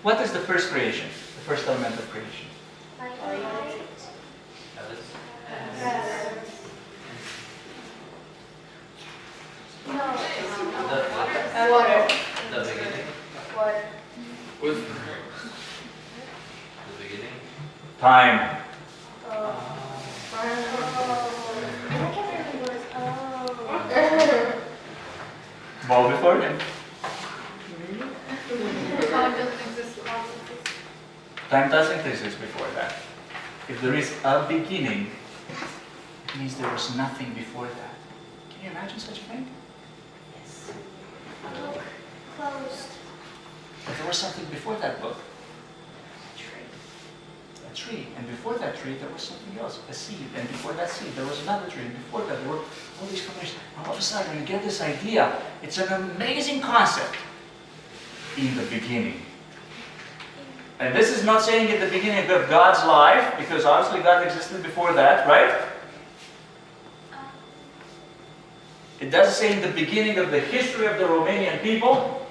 What is the first creation? The first element of creation? Water. The beginning. Water. The beginning. Time. Ball before him. Time doesn't exist. Time doesn't exist before that. If there is a beginning, it means there was nothing before that. Can you imagine such a thing? Yes. Book closed. If there was something before that book, a tree, and before that tree there was something else, a seed, and before that seed there was another tree, and before that there were all these combinations. And all of a sudden you get this idea. It's an amazing concept. In the beginning. And this is not saying at the beginning of God's life, because obviously God existed before that, right? It doesn't say in the beginning of the history of the Romanian people.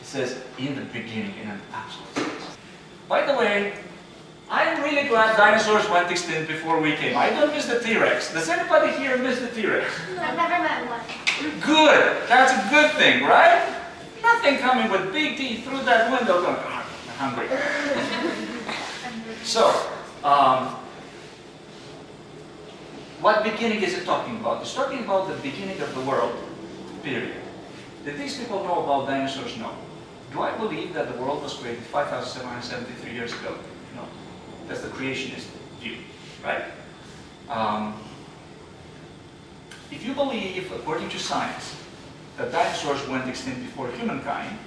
It says in the beginning, in an absolute sense. By the way, I'm really glad dinosaurs went extinct before we came. I don't miss the T-Rex. Does anybody here miss the T-Rex? No, I've never met one. Good. That's a good thing, right? Nothing coming with big teeth through that window going, "Ah, I'm hungry." So, what beginning is it talking about? It's talking about the beginning of the world, period. Did these people know about dinosaurs? No. Do I believe that the world was created 5,773 years ago? No. That's the creationist view, right? If you believe, according to science, that dinosaurs went extinct before humankind,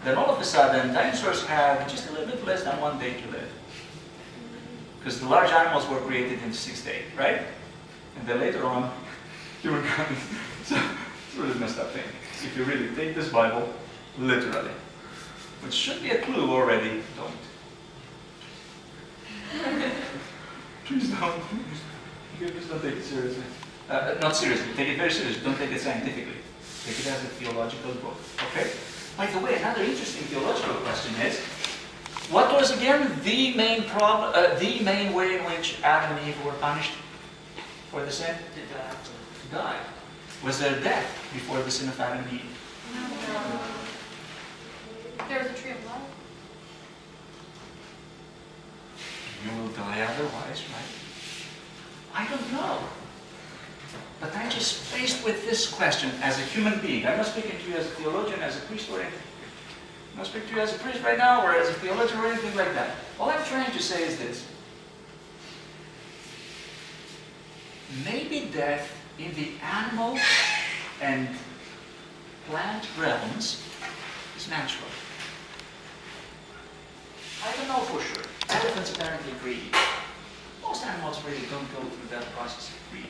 then all of a sudden dinosaurs have just a little bit less than 1 day to live. Because the large animals were created in the 6th day, right? And then later on, humankind. So it's a really messed up thing. If you really take this Bible literally, which should be a clue already, don't. Please don't. Please don't take it seriously. Not seriously, take it very seriously. Don't take it scientifically. Take it as a theological book. Okay? By the way, another interesting theological question is, what was again the main problem, the main way in which Adam and Eve were punished for the sin? To die. Was there death before the sin of Adam and Eve? No. There's a tree of life. You will die otherwise, right? I don't know. But I'm just faced with this question as a human being. I'm not speaking to you as a theologian, as a priest, or anything. I'm not speaking to you as a priest right now, or as a theologian, or anything like that. All I'm trying to say is this. Maybe death in the animal and plant realms is natural. I don't know for sure. Elephants apparently grieve. Most animals really don't go through that process of grieving.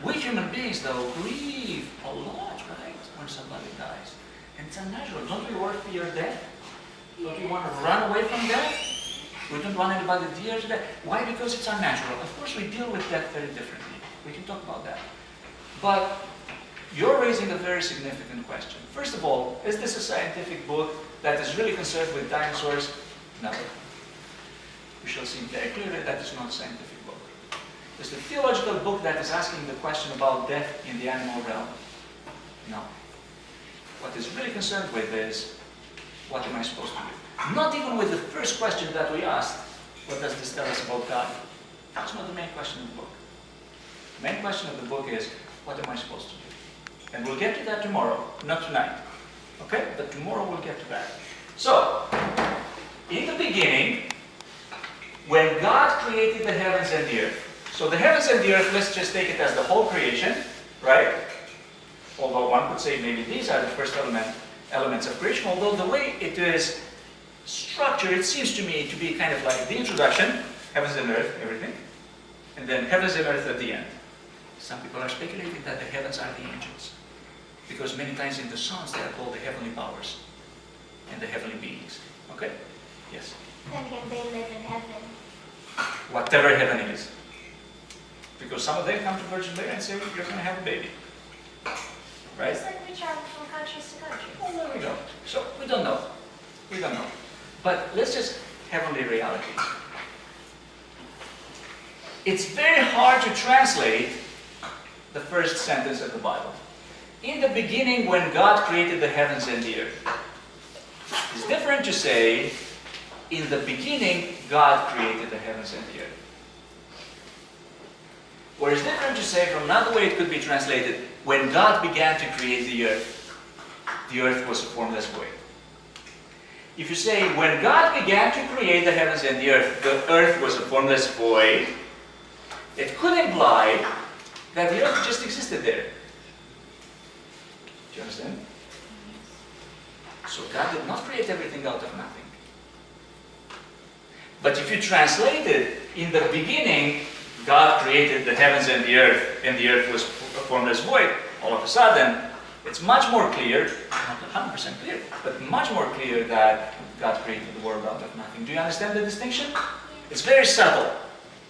We human beings, though, grieve a lot, right, when somebody dies. And it's unnatural. Don't we all fear death? Don't we want to run away from death? We don't want anybody dear to death. Why? Because it's unnatural. Of course, we deal with death very differently. We can talk about that. But you're raising a very significant question. First of all, is this a scientific book that is really concerned with dinosaurs? No. We shall see very clearly that it's not a scientific book. It's the theological book that is asking the question about death in the animal realm. No. What is really concerned with is, what am I supposed to do? Not even with the first question that we asked, what does this tell us about God? That's not the main question of the book. The main question of the book is, what am I supposed to do? And we'll get to that tomorrow, not tonight. Okay? But tomorrow we'll get to that. So, in the beginning, when God created the heavens and the earth, so the heavens and the earth, let's just take it as the whole creation, right? Although one could say maybe these are the first elements of creation, although the way it is structured, it seems to me to be kind of like the introduction, heavens and earth, everything, and then heavens and earth at the end. Some people are speculating that the heavens are the angels, because many times in the Psalms they are called the heavenly powers and the heavenly beings. Okay? Yes? Then again, they live in heaven. Whatever heaven is. Because some of them come to Virgin Mary and say, you're going to have a baby. Right? It's like we travel from countries to countries. Well, there we go. So, we don't know. We don't know. But let's just heavenly realities. It's very hard to translate the first sentence of the Bible. In the beginning, when God created the heavens and the earth. It's different to say, in the beginning, God created the heavens and the earth. Or it's different to say, from another way it could be translated, when God began to create the earth was a formless void. If you say, when God began to create the heavens and the earth was a formless void, it could imply that the earth just existed there. Do you understand? So God did not create everything out of nothing. But if you translate it, in the beginning, God created the heavens and the earth was a formless void. All of a sudden, it's much more clear, not 100% clear, but much more clear that God created the world out of nothing. Do you understand the distinction? It's very subtle.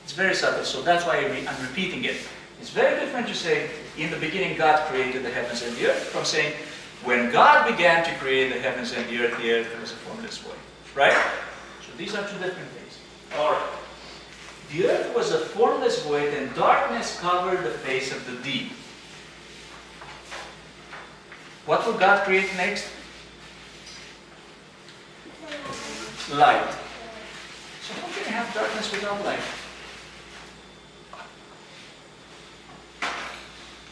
It's very subtle, so that's why I'm repeating it. It's very different to say, in the beginning God created the heavens and the earth, from saying, when God began to create the heavens and the earth was a formless void. Right? So these are two different things. Alright. The earth was a formless void and darkness covered the face of the deep. What will God create next? Light. So how can you have darkness without light?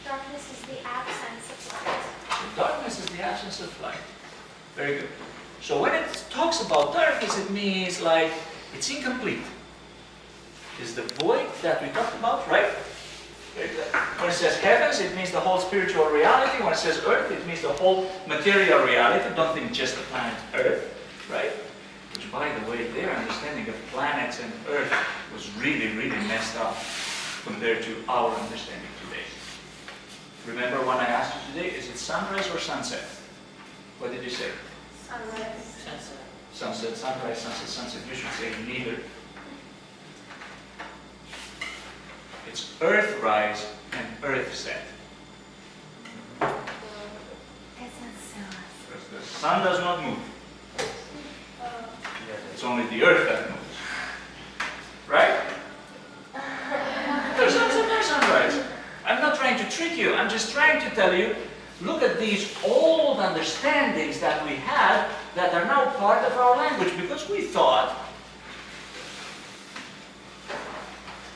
Darkness is the absence of light. So darkness is the absence of light. Very good. So when it talks about darkness, it means like it's incomplete. It's the void that we talked about, right? Very good. When it says heavens, it means the whole spiritual reality. When it says earth, it means the whole material reality. Don't think just the planet Earth, right? Which, by the way, their understanding of planets and Earth was really, really messed up compared to our understanding today. Remember when I asked you today, is it sunrise or sunset? What did you say? Sunrise. Sunset, sunrise, sunset, sunset. You should say neither. It's earth rise and earth set. That's not so. Because the sun does not move. It's only the earth that moves. Right? There's sunset, there's sunrise. I'm not trying to trick you. I'm just trying to tell you, look at these old understandings that we had that are now part of our language, because we thought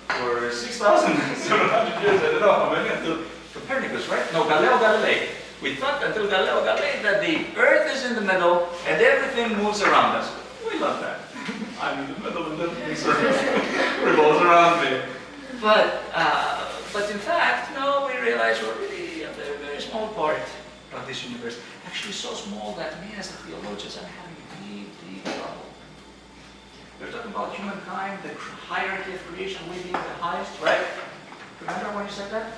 for 6,700 years, I don't know how many, until Copernicus, right? No, Galileo Galilei. We thought until Galileo Galilei that the earth is in the middle and everything moves around us. We love that. I'm in the middle and everything revolves around me. But in fact, no, we realize we're really a very, very small part of this universe. Actually so small that we as theologians are having deep, deep trouble. We're talking about humankind, the hierarchy of creation, we being the highest, right? Remember when you said that?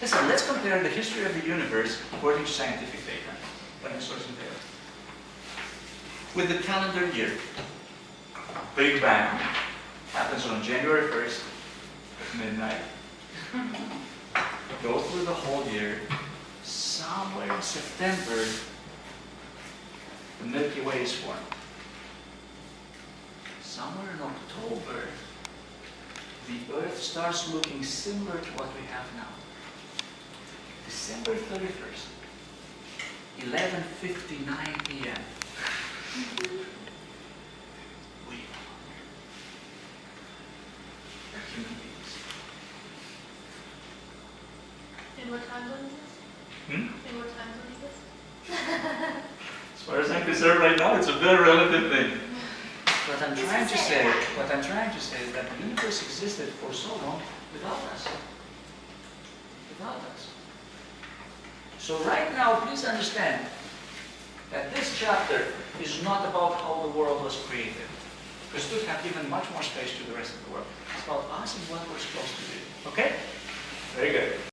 Listen, let's compare the history of the universe according to scientific data. Let me source some data. With the calendar year. Big Bang happens on January 1st at midnight. Go through the whole year. Somewhere in September, the Milky Way is formed. Somewhere in October, the Earth starts looking similar to what we have now. December 31st, 11:59 p.m. We are human beings. In what time zone is this? In what time zone is this? As far as I'm concerned right now, it's a very relative thing. What I'm trying to say is that the universe existed for so long without us. Without us. So right now, please understand that this chapter is not about how the world was created. Because we have given much more space to the rest of the world. It's about us and what we're supposed to do. Okay? Very good.